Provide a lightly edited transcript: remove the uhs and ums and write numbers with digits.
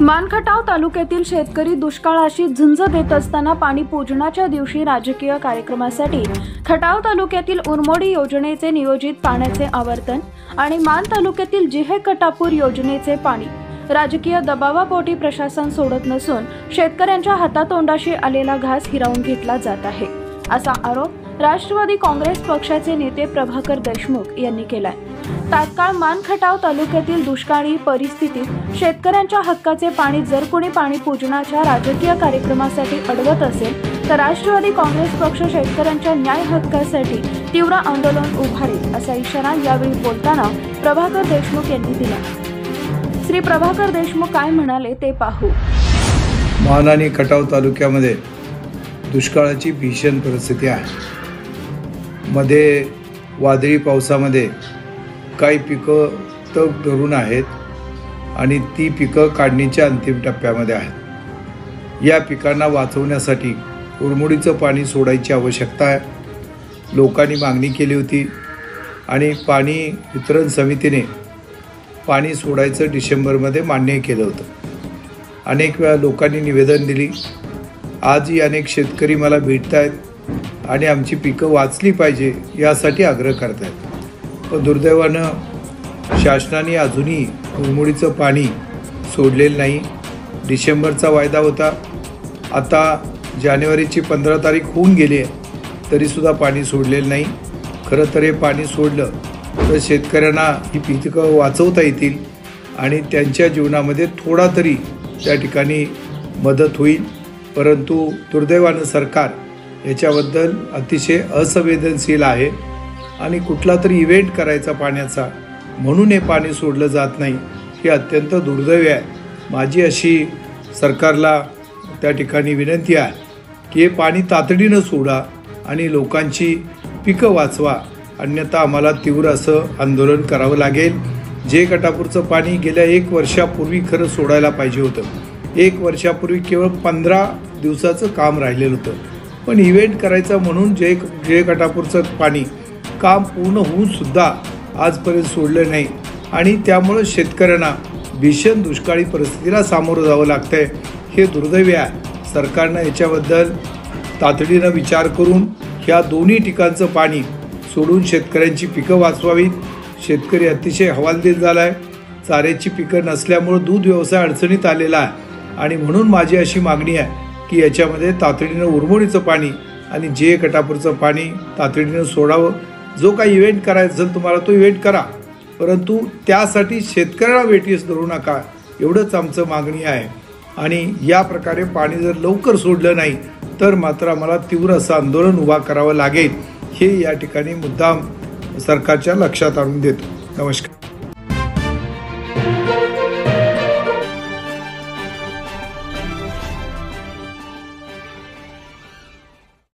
मानखटाव तालुक्यातील शेतकरी दुष्काळाशी झुंज देत असताना पाणी पूजनाच्या दिवशी राजकीय कार्यक्रमासाठी खटाव तालुक्यातील उरमोडी योजनेचे नियोजित पाण्याचे आवर्तन आणि मान तालुक्यातील जिहे कटापूर योजनेचे पाणी राजकीय दबावापोटी प्रशासन सोडत नसून शेतकऱ्यांच्या हातातोंडाशी आलेला घास हिरावून घेतला जात आहे, असा आरोप राष्ट्रवादी काँग्रेस पक्षाचे नेते प्रभाकर देशमुख यांनी केलाय। तात्काळ मानखटाव तालुक्यातील दुष्काळी परिस्थितीत शेतकऱ्यांच्या हक्काचे पाणी जर कोणी पाणी पूजनाच्या राजकीय कार्यक्रमासाठी अडवत असेल तर राष्ट्रवादी काँग्रेस पक्ष शेतकऱ्यांच्या न्याय हक्कासाठी तीव्र आंदोलन उभारेल, असा इशारा यावेळी बोलताना प्रभाकर देशमुख यांनी दिला। श्री प्रभाकर देशमुख काय म्हणाले ते पाहू। मान आणि खटाव तालुक्यामध्ये दुष्काळाची भीषण परिस्थिती आहे। मध्ये वादळी पावसामध्ये काही पिकं तग धरून आहेत आणि ती पिकं काढणीच्या अंतिम टप्प्यामध्ये आहेत। या पिकांना वाचवण्यासाठी उरमोडीचं पाणी सोडायची आवश्यकता आहे। लोकांनी मागणी केली होती आणि पाणी वितरण समितीने पाणी सोडायचं डिसेंबरमध्ये मान्य केलं होतं। अनेक वेळा लोकांनी निवेदन दिली। आजही अनेक शेतकरी मला भेटत आहेत आणि आमची पिकं वाचली पाहिजे यासाठी आग्रह करत आहेत। पण दुर्दैवानं शासनाने अजूनही उरमोडीचं पाणी सोडलेलं नाही। डिसेंबरचा वायदा होता, आता जानेवारीची 15 तारीख होऊन गेली आहे तरीसुद्धा पाणी सोडलेलं नाही। खरं तर हे पाणी सोडलं तर शेतकऱ्यांना ही पिकं वाचवता येतील आणि त्यांच्या जीवनामध्ये थोडा तरी त्या ठिकाणी मदत होईल। परंतु दुर्दैवानं सरकार याच्याबद्दल अतिशय असंवेदनशील आहे आणि कुठला तरी इव्हेंट करायचा पाण्याचा म्हणून हे पाणी सोडलं जात नाही, हे अत्यंत दुर्दैव आहे। माझी अशी सरकारला त्या ठिकाणी विनंती आहे की हे पाणी तातडीनं सोडा आणि लोकांची पिकं वाचवा, अन्यथा आम्हाला तीव्र असं आंदोलन करावं लागेल। जे कटापूरचं पाणी गेल्या 1 वर्षापूर्वी खरं सोडायला पाहिजे होतं। 1 वर्षापूर्वी केवळ 15 दिवसाचं काम राहिलेलं होतं, पण इव्हेंट करायचं म्हणून जे कटापूरचं पाणी काम पूर्ण होऊन सुद्धा आजपर्यंत सोडलं नाही आणि त्यामुळं शेतकऱ्यांना भीषण दुष्काळी परिस्थितीला सामोरं जावं लागतंय। हे दुर्दैव आहे। सरकारनं याच्याबद्दल तातडीनं विचार करून ह्या दोन्ही ठिकाणचं पाणी सोडून शेतकऱ्यांची पिकं वाचवावीत। शेतकरी अतिशय हवालदिल झाला आहे। चाऱ्याची पिकं नसल्यामुळं दूध व्यवसाय अडचणीत आलेला आहे आणि म्हणून माझी अशी मागणी आहे की याच्यामध्ये तातडीनं उरमोडीचं पाणी आणि जे कटापूरचं पाणी तातडीनं सोडावं। जो काही इव्हेंट करायचा असेल तुम्हाला तो इव्हेंट करा, परंतु त्यासाठी शेतकऱ्याला वेठीस धरू नका, एवढंच आमचं मागणी आहे। आणि या प्रकारे पाणी जर लवकर सोडलं नाही तर मात्र आम्हाला तीव्र असं आंदोलन उभा करावं लागेल, हे या ठिकाणी मुद्दाम सरकारच्या लक्षात आणून देतो। नमस्कार।